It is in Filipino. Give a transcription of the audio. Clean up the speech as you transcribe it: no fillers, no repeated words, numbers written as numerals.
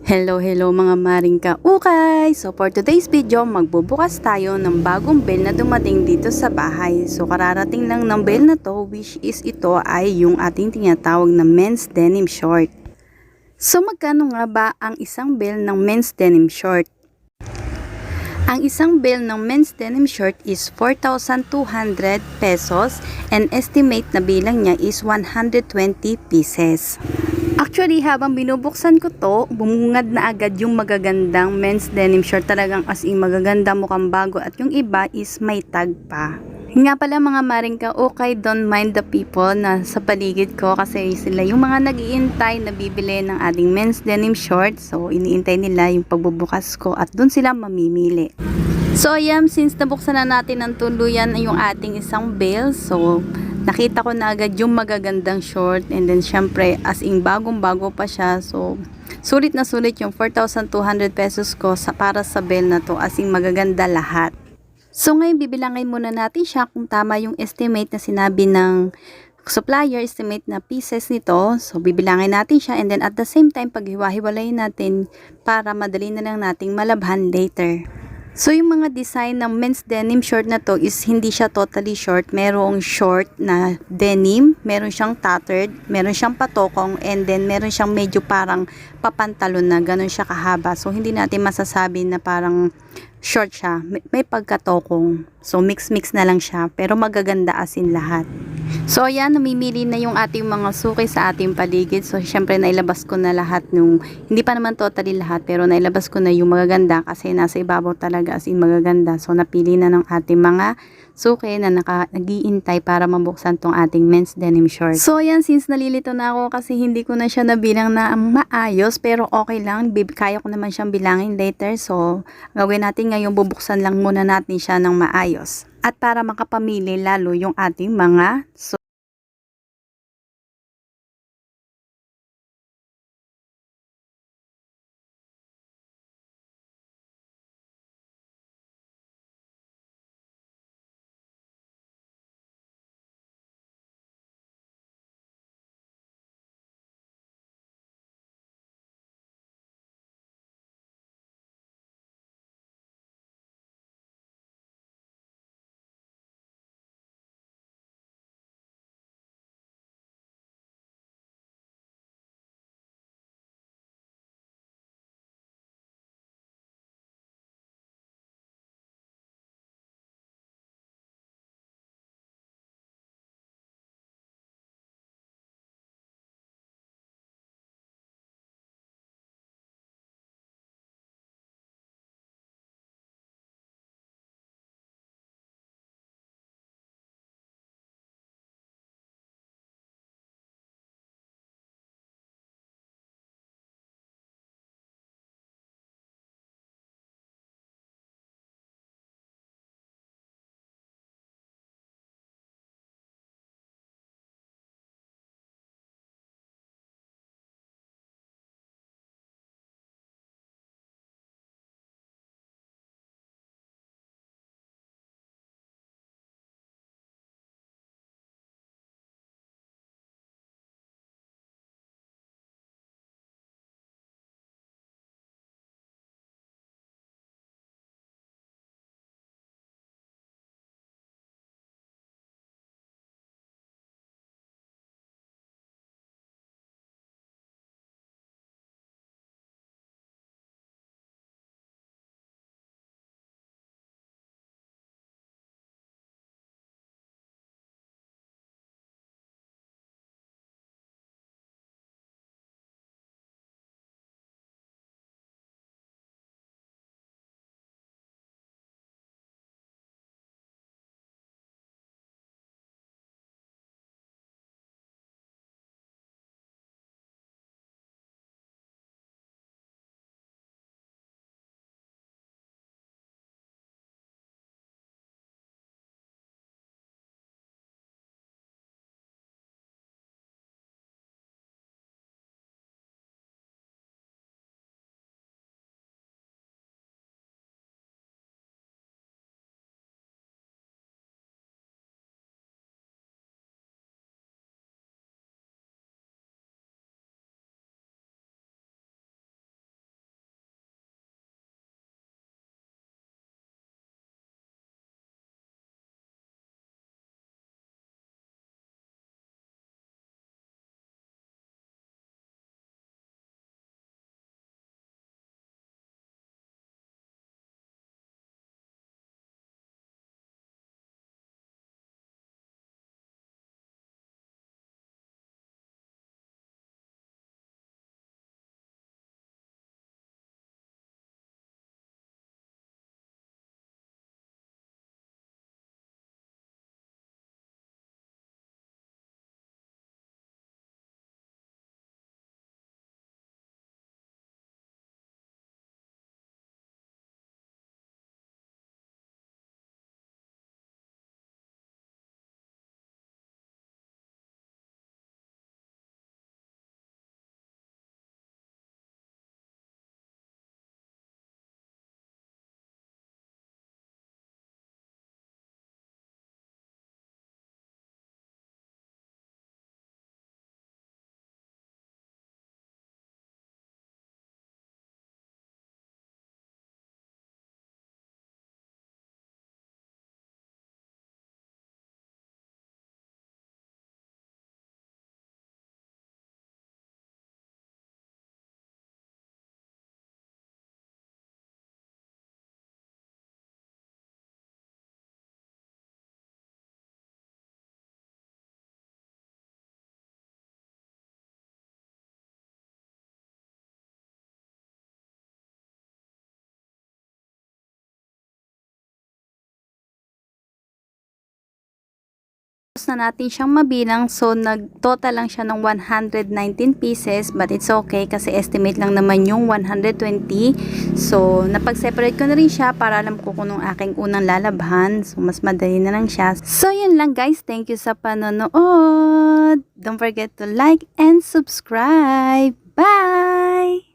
Hello mga maring kaukay! So for today's video, magbubukas tayo ng bagong bell na dumating dito sa bahay. So kararating lang ng bell na to, which is ito ay yung ating tinatawag na men's denim short. So magkano nga ba ang isang bell ng men's denim short? Ang isang bell ng men's denim short is 4,200 pesos and estimate na bilang niya is 120 pieces. Actually, habang binubuksan ko to, bumungad na agad yung magagandang men's denim short. Talagang as in magaganda, mukhang bago. At yung iba is may tag pa. Nga pala mga maring ka-okay, don't mind the people na sa paligid ko kasi sila yung mga nag-iintay na bibili ng ating men's denim short. So, iniintay nila yung pagbubukas ko at dun sila mamimili. So, ayan, since nabuksan na natin ng tuluyan yung ating isang bale, so nakita ko na agad yung magagandang short and then syempre as in bagong bago pa siya, so sulit na sulit yung 4,200 pesos ko para sa bell na to, as in magaganda lahat. So ngayon bibilangin muna natin siya kung tama yung estimate na sinabi ng supplier, estimate na pieces nito. So bibilangin natin siya and then at the same time paghiwa-hiwalayin natin para madali na lang nating malabhan later. So, yung mga design ng men's denim short na to is hindi siya totally short. Merong short na denim, meron siyang tattered, meron siyang patokong, and then meron siyang medyo parang papantalon na ganun siya kahaba. So, hindi natin masasabi na parang short siya. May pagkatokong. So, mix-mix na lang siya. Pero magaganda as in lahat. So, ayan, namimili na yung ating mga suki sa ating paligid. So, syempre, nailabas ko na lahat nung, hindi pa naman totally lahat, pero nailabas ko na yung magaganda kasi nasa ibabaw talaga as in magaganda. So, napili na ng ating mga suki na nag-iintay para mabuksan tong ating men's denim short. So, ayan, since nalilito na ako kasi hindi ko na siya nabilang na maayos, pero okay lang, kaya ko naman siyang bilangin later. So, gawin natin ngayon, bubuksan lang muna natin siya ng maayos. At para makapamili lalo yung ating mga natapos na natin siyang mabilang. So, nag-total lang siya ng 119 pieces. But it's okay kasi estimate lang naman yung 120. So, napag-separate ko na rin siya para alam ko kung anong aking unang lalabhan. So, mas madali na lang siya. So, yun lang guys. Thank you sa panonood. Don't forget to like and subscribe. Bye!